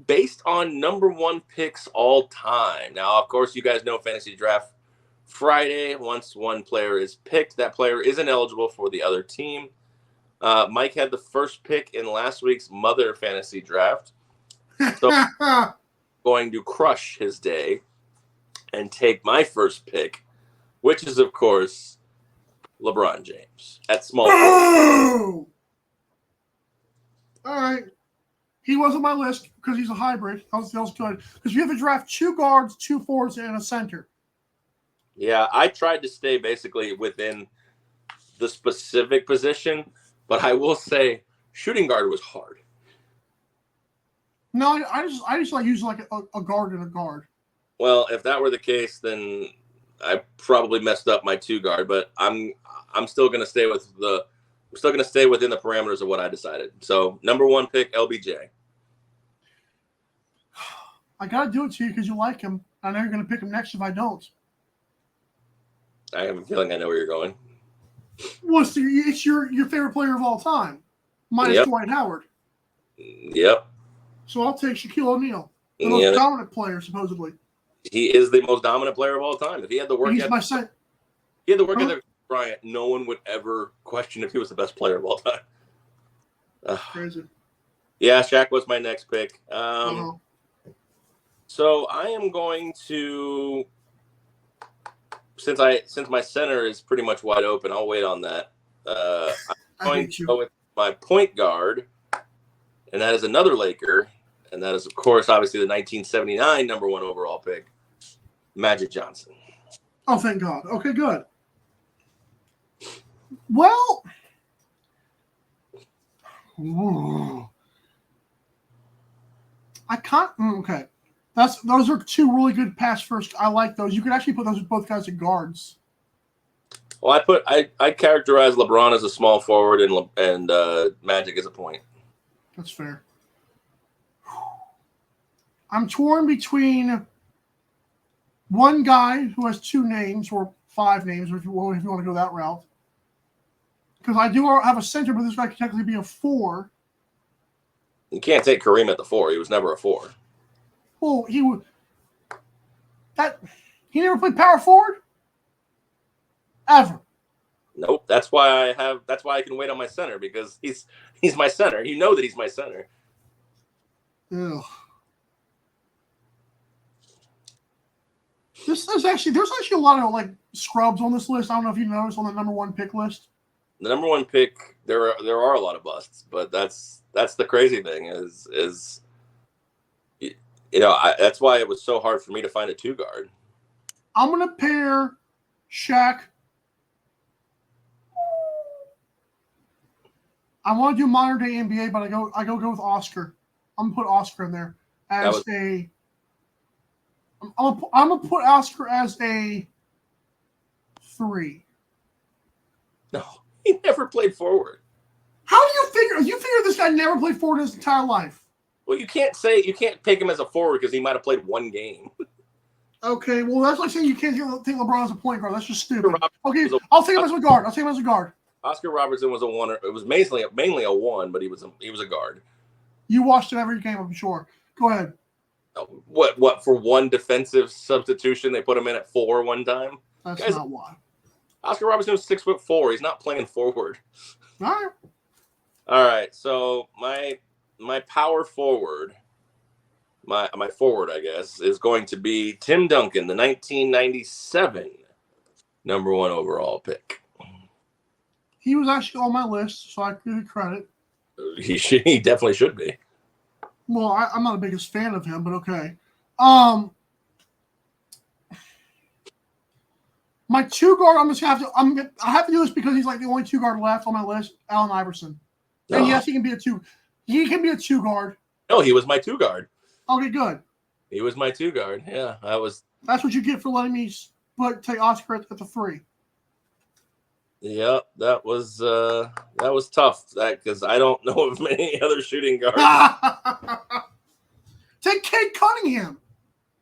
based on number 1 picks all time. Now, of course, you guys know Fantasy Draft Friday. Once one player is picked, that player isn't eligible for the other team. Mike had the first pick in last week's Mother Fantasy Draft. So going to crush his day and take my first pick, which is, of course, LeBron James at small forward. All right. He was on my list because he's a hybrid. That was good. Because you have to draft 2 guards, 2 forwards, and a center. Yeah, I tried to stay basically within the specific position, but I will say shooting guard was hard. No, I just like using like a guard and a guard. Well, if that were the case, then I probably messed up my 2 guard, but I'm still going to stay within the parameters of what I decided. So, number 1 pick, LBJ. I got to do it to you because you like him. I know you're going to pick him next if I don't. I have a feeling I know where you're going. Well, it's your favorite player of all time, minus Dwight Howard. Yep. So I'll take Shaquille O'Neal, the Yeah, most dominant player, supposedly. he is the most dominant player of all time. If he had the work He's ethic, my second. he had the work ethic of Bryant, no one would ever question if he was the best player of all time. Crazy. Yeah, Shaq was my next pick. So I am going to, since my center is pretty much wide open, I'll wait on that. I'm going to go with my point guard, and that is another Laker, and that is, of course, obviously the 1979 number 1 overall pick, Magic Johnson. Oh, thank God. Okay, good. Well, I can't. Okay, those are 2 really good pass first. I like those. You could actually put those both guys at guards. Well, I characterize LeBron as a small forward and Magic as a point. That's fair. I'm torn between one guy who has 2 names or 5 names, if you want to go that route. Because I do have a center, but this guy could technically be a 4. You can't take Kareem at the 4. He was never a 4. Well, he never played power forward ever. Nope. That's why I can wait on my center, because he's my center. You know that he's my center. Ugh. There's actually a lot of like scrubs on this list. I don't know if you noticed on the number 1 pick list. The number 1 pick, there are a lot of busts, but that's the crazy thing is that's why it was so hard for me to find a 2 guard. I'm gonna pair Shaq. I want to do modern day NBA, but I go with Oscar. I'm gonna put Oscar in there as I'm gonna put Oscar as a 3. No, he never played forward. How do you figure this guy never played forward his entire life? Well, you can't pick him as a forward because he might have played 1 game. Okay, well that's like saying you can't take LeBron as a point guard. That's just stupid. Okay, I'll take him as a guard. Oscar Robertson was a 1. It was mainly a 1, but he was a guard. You watched it every game, I'm sure. Go ahead. What for 1 defensive substitution they put him in at 4 one time? That's not why. Oscar Robertson was 6'4". He's not playing forward. All right. So my power forward, my forward, I guess, is going to be Tim Duncan, the 1997 number 1 overall pick. He was actually on my list, so I give you credit. He definitely should be. Well, I'm not the biggest fan of him, but okay. My 2 guard, I have to do this because he's like the only 2 guard left on my list, Allen Iverson. And yes, he can be a 2. He can be a 2 guard. No, he was my 2 guard. Okay, good. He was my 2 guard. Yeah, That's what you get for letting me take Oscar at the 3. Yeah, that was tough. Because I don't know of many other shooting guards. Take Cade Cunningham.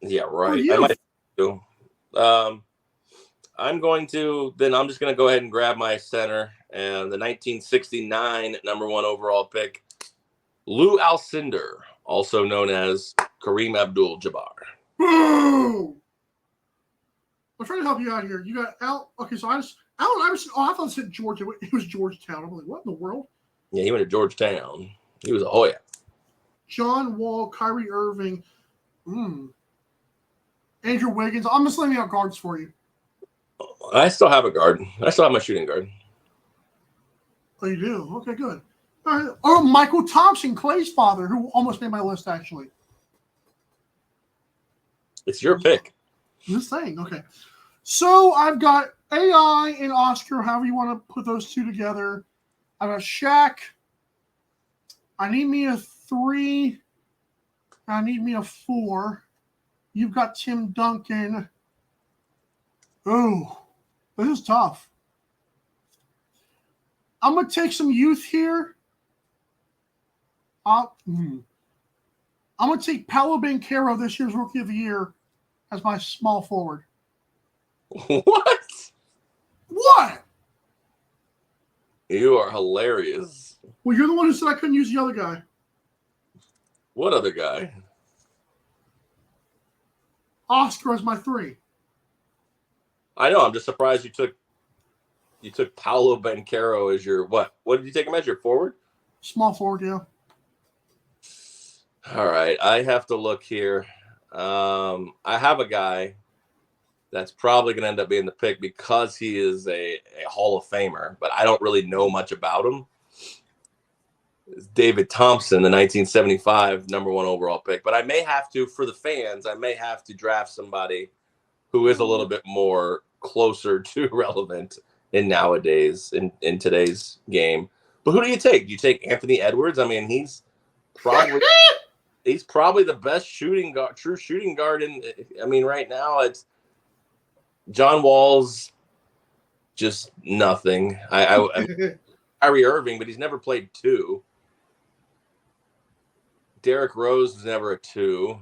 Yeah, right. I might do. I'm just going to go ahead and grab my center, and the 1969 number 1 overall pick, Lou Alcindor, also known as Kareem Abdul-Jabbar. Boo! I'm trying to help you out here. You got Al. Okay, so Allen Iverson. Oh, I thought it said Georgia. It was Georgetown. I'm like, what in the world? Yeah, he went to Georgetown. He was a Hoya. John Wall, Kyrie Irving, Andrew Wiggins. I'm just laying out guards for you. I still have a guard. I still have my shooting guard. Oh, you do? Okay, good. All right. Oh, Michael Thompson, Clay's father, who almost made my list, actually. It's your pick. Just saying. Okay. So I've got AI and Oscar, however you want to put those 2 together. I've got Shaq. I need me a 3. I need me a 4. You've got Tim Duncan. Oh, this is tough. I'm going to take some youth here. I'm going to take Paolo Banchero, this year's Rookie of the Year, as my small forward. What? What? You are hilarious. Well, you're the one who said I couldn't use the other guy. What other guy? Oscar as my 3. I know. I'm just surprised you took Paolo Banchero as your what? What did you take him as your forward? Small forward, yeah. All right, I have to look here. I have a guy that's probably going to end up being the pick because he is a Hall of Famer, but I don't really know much about him. It's David Thompson, the 1975 number 1 overall pick. But I may have to, for the fans, I may have to draft somebody who is a little bit more closer to relevant in today's game. But who do you take? Do you take Anthony Edwards? I mean, he's probably the best true shooting guard right now it's John Wall's just nothing. Kyrie Irving, but he's never played 2. Derrick Rose was never a 2.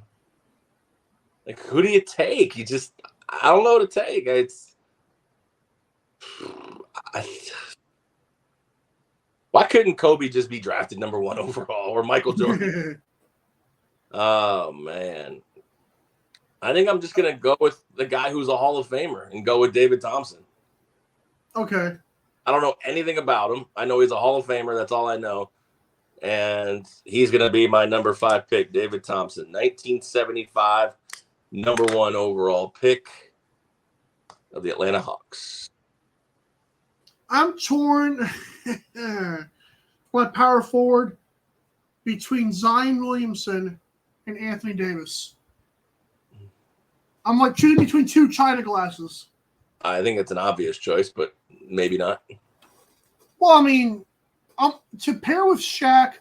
Like, who do you take? I don't know who to take. Why couldn't Kobe just be drafted number 1 overall or Michael Jordan? Oh, man. I think I'm just going to go with the guy who's a Hall of Famer and go with David Thompson. Okay. I don't know anything about him. I know he's a Hall of Famer. That's all I know. And he's going to be my number 5 pick, David Thompson, 1975, number 1 overall pick of the Atlanta Hawks. I'm torn my power forward between Zion Williamson and Anthony Davis. I'm like choosing between 2 China glasses. I think it's an obvious choice, but maybe not. Well, I mean, to pair with Shaq,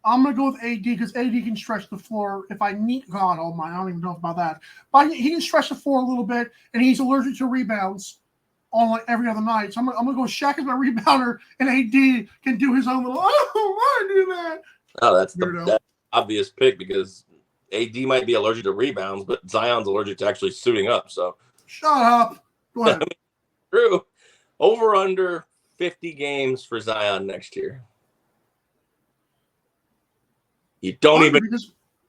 I'm going to go with AD because AD can stretch the floor if I need. God, oh my, I don't even know about that. But he can stretch the floor a little bit, and he's allergic to rebounds on like every other night. So I'm going to go with Shaq as my rebounder, and AD can do his own little, why do that? Oh, that's the obvious pick because AD might be allergic to rebounds, but Zion's allergic to actually suiting up. So shut up. Go ahead. True. Over under 50 games for Zion next year. You can't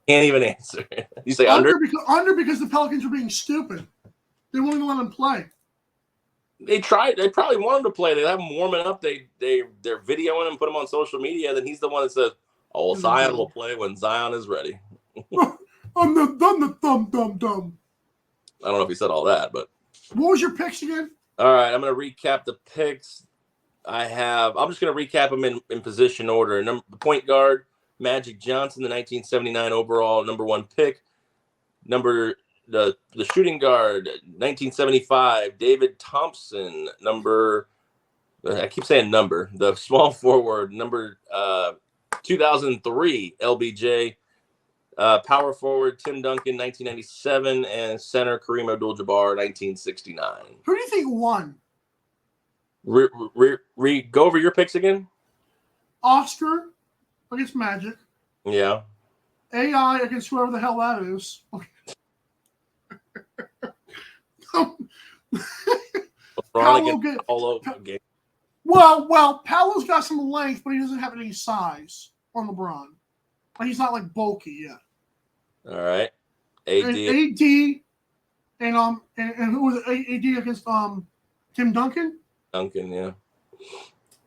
even answer. You say under? Because the Pelicans are being stupid. They won't even let him play. They tried. They probably want him to play. They have him warming up. They're videoing him, put him on social media. Then he's the one that says, "Oh, well, Zion will play when Zion is ready." I'm the dumb. I don't know if he said all that, but what was your picks again? All right, I'm going to recap the picks I have. I'm just going to recap them in position order. The point guard, Magic Johnson, the 1979 overall number 1 pick. The shooting guard, 1975, David Thompson. I keep saying number. The small forward, number 2003, LBJ. Power forward, Tim Duncan, 1997, and center, Kareem Abdul-Jabbar, 1969. Who do you think won? Go over your picks again. Oscar against Magic. Yeah. AI against whoever the hell that is. Well, Paolo's got some length, but he doesn't have any size on LeBron. But he's not like bulky yet. All right. AD and who was it? AD against Tim Duncan? Duncan, yeah.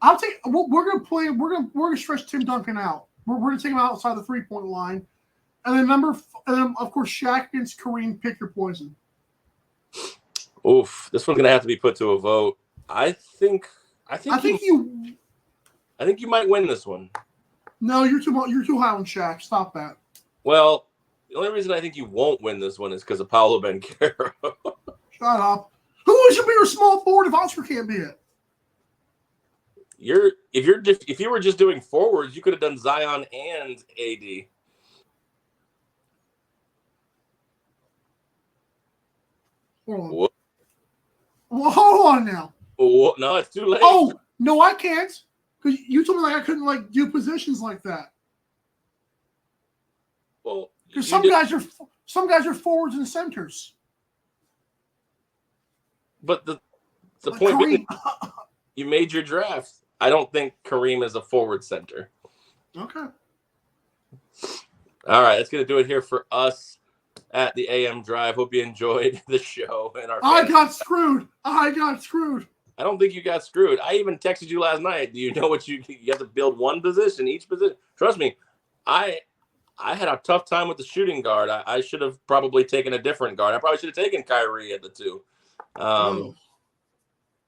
I'll take. We're gonna stretch Tim Duncan out. We're gonna take him outside the 3-point line, and then of course Shaq against Kareem. Pick your poison. Oof, this one's gonna have to be put to a vote. I think you might win this one. No, you're too high on Shaq. Stop that. Well, the only reason I think you won't win this one is because of Paolo Banchero. Shut up. Who should be your small forward if Oscar can't be it? If you were just doing forwards, you could have done Zion and AD. Hold on. What? Well, hold on now. No, it's too late. Oh no, I can't. Because you told me I couldn't do positions like that. Well, because some guys are forwards and centers. But the point being, you made your draft. I don't think Kareem is a forward center. Okay. All right, that's going to do it here for us at the AM Drive. Hope you enjoyed the show and our. I got screwed. I don't think you got screwed. I even texted you last night. Do you know what you have to build one position, each position? Trust me, I had a tough time with the shooting guard. I should have probably taken a different guard. I probably should have taken Kyrie at the 2.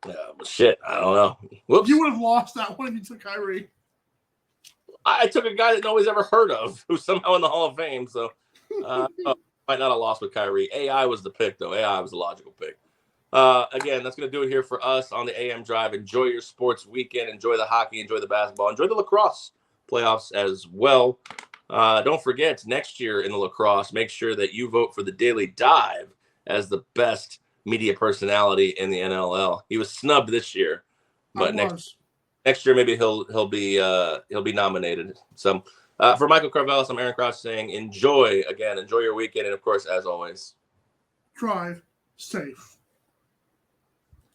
But shit, I don't know. Whoops. You would have lost that one if you took Kyrie. I took a guy that nobody's ever heard of, who's somehow in the Hall of Fame. So might not have lost with Kyrie. AI was the pick, though. AI was the logical pick. Again, that's going to do it here for us on the AM Drive. Enjoy your sports weekend. Enjoy the hockey. Enjoy the basketball. Enjoy the lacrosse playoffs as well. Don't forget, next year in the lacrosse, make sure that you vote for the Daily Dive as the best media personality in the NLL. He was snubbed this year, but next year maybe he'll be nominated. So for Michael Carvelis, I'm Aaron Crouch saying enjoy your weekend, and of course, as always, drive safe.